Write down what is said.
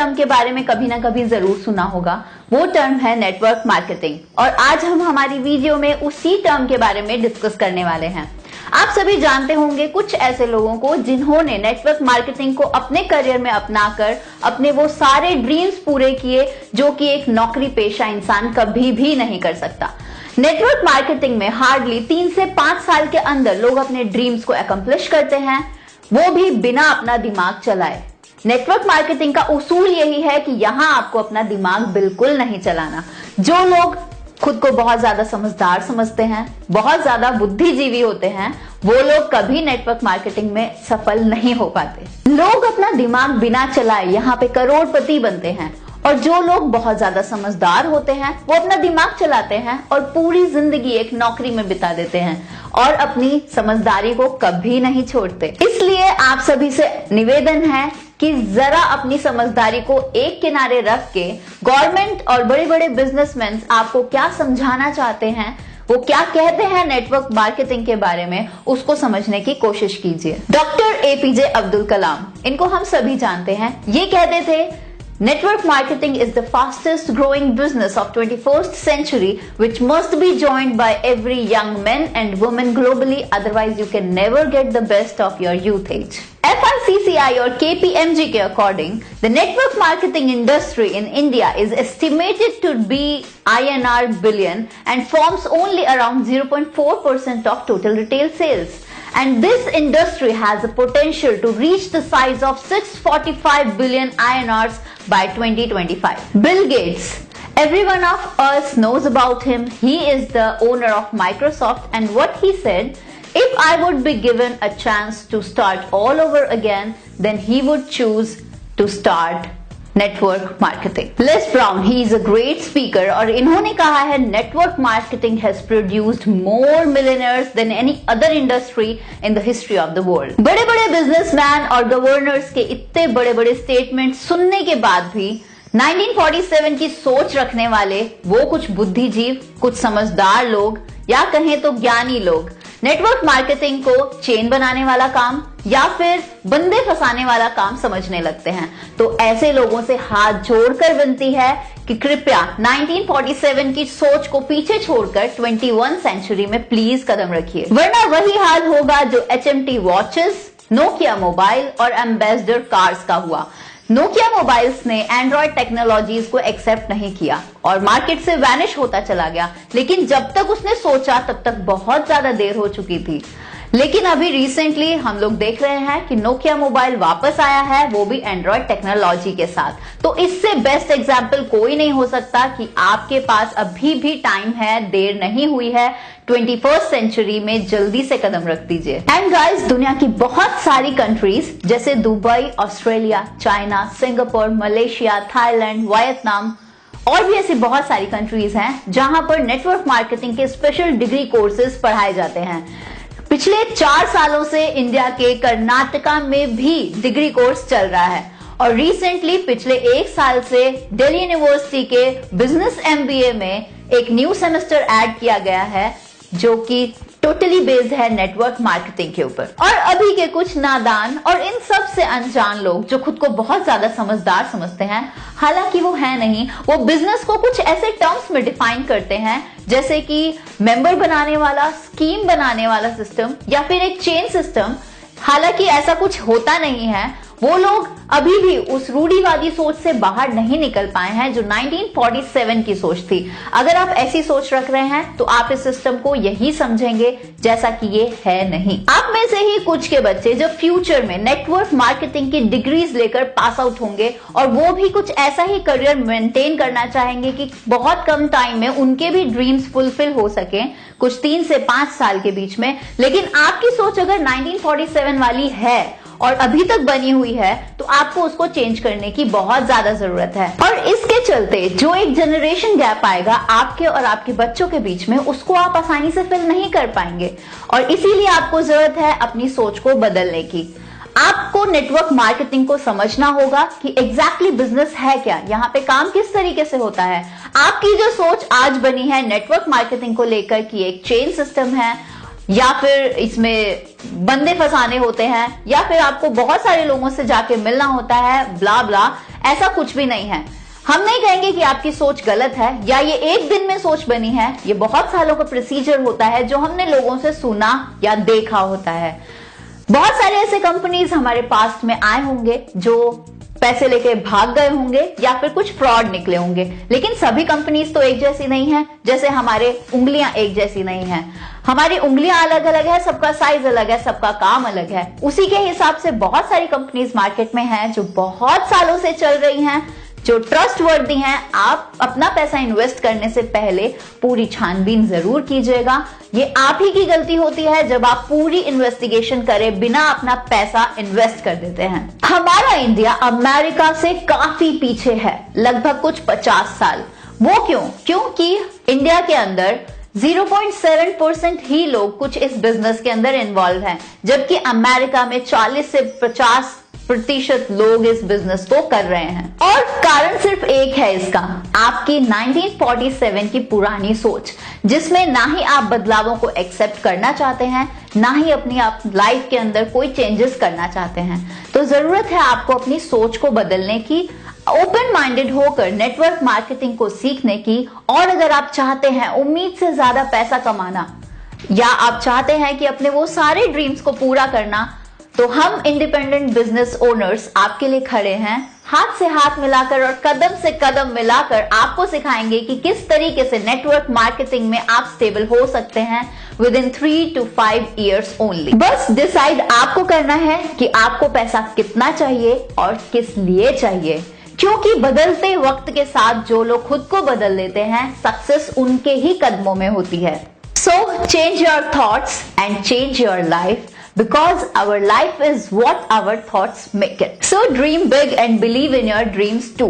Term के बारे में कभी ना कभी जरूर सुना होगा। वो टर्म है नेटवर्क मार्केटिंग और आज हम हमारी वीडियो में उसी टर्म के बारे में डिस्कस करने वाले हैं। आप सभी जानते होंगे कुछ ऐसे लोगों को जिन्होंने नेटवर्क मार्केटिंग को अपने करियर में अपनाकर अपने वो सारे ड्रीम्स पूरे किए जो कि एक नौकरी पेशा इंसान कभी भी नहीं कर सकता। नेटवर्क मार्केटिंग में हार्डली 3 से 5 साल के अंदर लोग अपने ड्रीम्स को अकम्प्लिश करते हैं, वो भी बिना अपना दिमाग चलाए। नेटवर्क मार्केटिंग का उसूल यही है कि यहां आपको अपना दिमाग बिल्कुल नहीं चलाना। जो लोग खुद को बहुत ज्यादा समझदार समझते हैं, बहुत ज्यादा बुद्धिजीवी होते हैं, वो लोग कभी नेटवर्क मार्केटिंग में सफल नहीं हो पाते। लोग अपना दिमाग बिना चलाए यहाँ पे करोड़पति बनते हैं और जो लोग बहुत ज्यादा समझदार होते हैं वो अपना दिमाग चलाते हैं और पूरी जिंदगी एक नौकरी में बिता देते हैं और अपनी समझदारी को कभी नहीं छोड़ते। इसलिए आप सभी से निवेदन है कि जरा अपनी समझदारी को एक किनारे रख के गवर्नमेंट और बड़े बड़े बिजनेसमैन आपको क्या समझाना चाहते हैं, वो क्या कहते हैं नेटवर्क मार्केटिंग के बारे में, उसको समझने की कोशिश कीजिए। डॉक्टर एपीजे अब्दुल कलाम, इनको हम सभी जानते हैं, ये कहते थे Network marketing is the fastest growing business of 21st century which must be joined by every young man and woman globally, otherwise you can never get the best of your youth age. FICCI or KPMG के according, the network marketing industry in India is estimated to be INR billion and forms only around 0.4% of total retail sales. And this industry has the potential to reach the size of 645 billion INRs by 2025. Bill Gates, everyone of us knows about him. He is the owner of Microsoft, and what he said, if I would be given a chance to start all over again, then he would choose to start network marketing. Les Brown, he is a great speaker और इन्होंने कहा है network marketing has produced more millionaires than any other industry in the history of the world। बड़े बड़े businessman और governors के इतने बड़े बड़े स्टेटमेंट सुनने के बाद भी 1947 की सोच रखने वाले वो कुछ बुद्धिजीव, कुछ समझदार लोग या कहें तो ज्ञानी लोग नेटवर्क मार्केटिंग को चेन बनाने वाला काम या फिर बंदे फंसाने वाला काम समझने लगते हैं। तो ऐसे लोगों से हाथ जोड़कर विनती है कि कृपया 1947 की सोच को पीछे छोड़कर 21 सेंचुरी में प्लीज कदम रखिए, वरना वही हाल होगा जो HMT वॉचेस, नोकिया मोबाइल और एम्बेसडर कार्स का हुआ। नोकिया मोबाइल्स ने एंड्रॉयड टेक्नोलॉजीज को एक्सेप्ट नहीं किया और मार्केट से वैनिश होता चला गया, लेकिन जब तक उसने सोचा तब तक बहुत ज्यादा देर हो चुकी थी। लेकिन अभी रिसेंटली हम लोग देख रहे हैं कि नोकिया मोबाइल वापस आया है, वो भी एंड्रॉयड टेक्नोलॉजी के साथ। तो इससे बेस्ट एग्जाम्पल कोई नहीं हो सकता कि आपके पास अभी भी टाइम है, देर नहीं हुई है। 21st सेंचुरी में जल्दी से कदम रख दीजिए। एंड गाइस, दुनिया की बहुत सारी कंट्रीज जैसे Dubai, Australia, China, Singapore, Malaysia, Thailand, Vietnam और भी ऐसी बहुत सारी कंट्रीज हैं जहां पर नेटवर्क मार्केटिंग के स्पेशल डिग्री कोर्सेज पढ़ाए जाते हैं। पिछले 4 सालों से इंडिया के कर्नाटका में भी डिग्री कोर्स चल रहा है और रिसेंटली पिछले 1 साल से दिल्ली यूनिवर्सिटी के बिजनेस MBA में एक न्यू सेमेस्टर ऐड किया गया है जो कि टोटली बेस्ड है नेटवर्क मार्केटिंग के ऊपर। और अभी के कुछ नादान और इन सब से अनजान लोग जो खुद को बहुत ज्यादा समझदार समझते हैं, हालांकि वो है नहीं, वो बिजनेस को कुछ ऐसे टर्म्स में डिफाइन करते हैं जैसे कि मेंबर बनाने वाला, स्कीम बनाने वाला सिस्टम या फिर एक चेन सिस्टम। हालांकि ऐसा कुछ होता नहीं है। वो लोग अभी भी उस रूढ़िवादी सोच से बाहर नहीं निकल पाए हैं जो 1947 की सोच थी। अगर आप ऐसी सोच रख रहे हैं तो आप इस सिस्टम को यही समझेंगे जैसा कि ये है नहीं। आप में से ही कुछ के बच्चे जो फ्यूचर में नेटवर्क मार्केटिंग की डिग्रीज लेकर पास आउट होंगे और वो भी कुछ ऐसा ही करियर मेंटेन करना चाहेंगे कि बहुत कम टाइम में उनके भी ड्रीम्स फुलफिल हो सके, कुछ 3 से 5 साल के बीच में। लेकिन आपकी सोच अगर 1947 वाली है और अभी तक बनी हुई है तो आपको उसको चेंज करने की बहुत ज्यादा जरूरत है। और इसके चलते जो एक जनरेशन गैप आएगा आपके और आपके बच्चों के बीच में, उसको आप आसानी से फिल नहीं कर पाएंगे और इसीलिए आपको जरूरत है अपनी सोच को बदलने की। आपको नेटवर्क मार्केटिंग को समझना होगा कि एग्जैक्टली बिजनेस है क्या, यहाँ पे काम किस तरीके से होता है। आपकी जो सोच आज बनी है नेटवर्क मार्केटिंग को लेकर कि एक चेन सिस्टम है या फिर इसमें बंदे फंसाने होते हैं या फिर आपको बहुत सारे लोगों से जाके मिलना होता है, ब्ला ब्ला, ऐसा कुछ भी नहीं है। हम नहीं कहेंगे कि आपकी सोच गलत है या ये एक दिन में सोच बनी है। ये बहुत सालों का प्रोसीजर होता है जो हमने लोगों से सुना या देखा होता है। बहुत सारे ऐसे कंपनीज हमारे पास्ट में आए होंगे जो पैसे लेके भाग गए होंगे या फिर कुछ फ्रॉड निकले होंगे, लेकिन सभी कंपनीज तो एक जैसी नहीं है। जैसे हमारे उंगलियां एक जैसी नहीं है, हमारी उंगलियां अलग अलग है, सबका साइज अलग है, सबका काम अलग है। उसी के हिसाब से बहुत सारी कंपनीज मार्केट में हैं जो बहुत सालों से चल रही हैं, जो ट्रस्टवर्दी हैं। आप अपना पैसा इन्वेस्ट करने से पहले पूरी छानबीन जरूर कीजिएगा। ये आप ही की गलती होती है जब आप पूरी इन्वेस्टिगेशन करे बिना अपना पैसा इन्वेस्ट कर देते हैं। हमारा इंडिया अमेरिका से काफी पीछे है, लगभग कुछ 50 साल। वो क्यों? क्योंकि इंडिया के अंदर 0.7% ही लोग कुछ इस बिजनेस के अंदर इन्वॉल्व हैं, जबकि अमेरिका में 40 से 50% लोग इस बिजनेस को कर रहे हैं। और कारण सिर्फ एक है इसका, आपकी 1947 की पुरानी सोच, जिसमें ना ही आप बदलावों को एक्सेप्ट करना चाहते हैं, ना ही अपनी आप लाइफ के अंदर कोई चेंजेस करना चाहते हैं। तो जरूरत है आपको अपनी सोच को बदलने की, ओपन माइंडेड होकर नेटवर्क मार्केटिंग को सीखने की। और अगर आप चाहते हैं उम्मीद से ज्यादा पैसा कमाना, या आप चाहते हैं कि अपने वो सारे ड्रीम्स को पूरा करना, तो हम इंडिपेंडेंट बिजनेस ओनर्स आपके लिए खड़े हैं, हाथ से हाथ मिलाकर और कदम से कदम मिलाकर आपको सिखाएंगे कि किस तरीके से नेटवर्क मार्केटिंग में आप स्टेबल हो सकते हैं with in 3 to 5 years only. बस डिसाइड आपको करना है कि आपको पैसा कितना चाहिए और किस लिए चाहिए, क्योंकि बदलते वक्त के साथ जो लोग खुद को बदल लेते हैं, सक्सेस उनके ही कदमों में होती है। So change your thoughts and change your life, because our life is what our thoughts make it. So dream big and believe in your dreams too.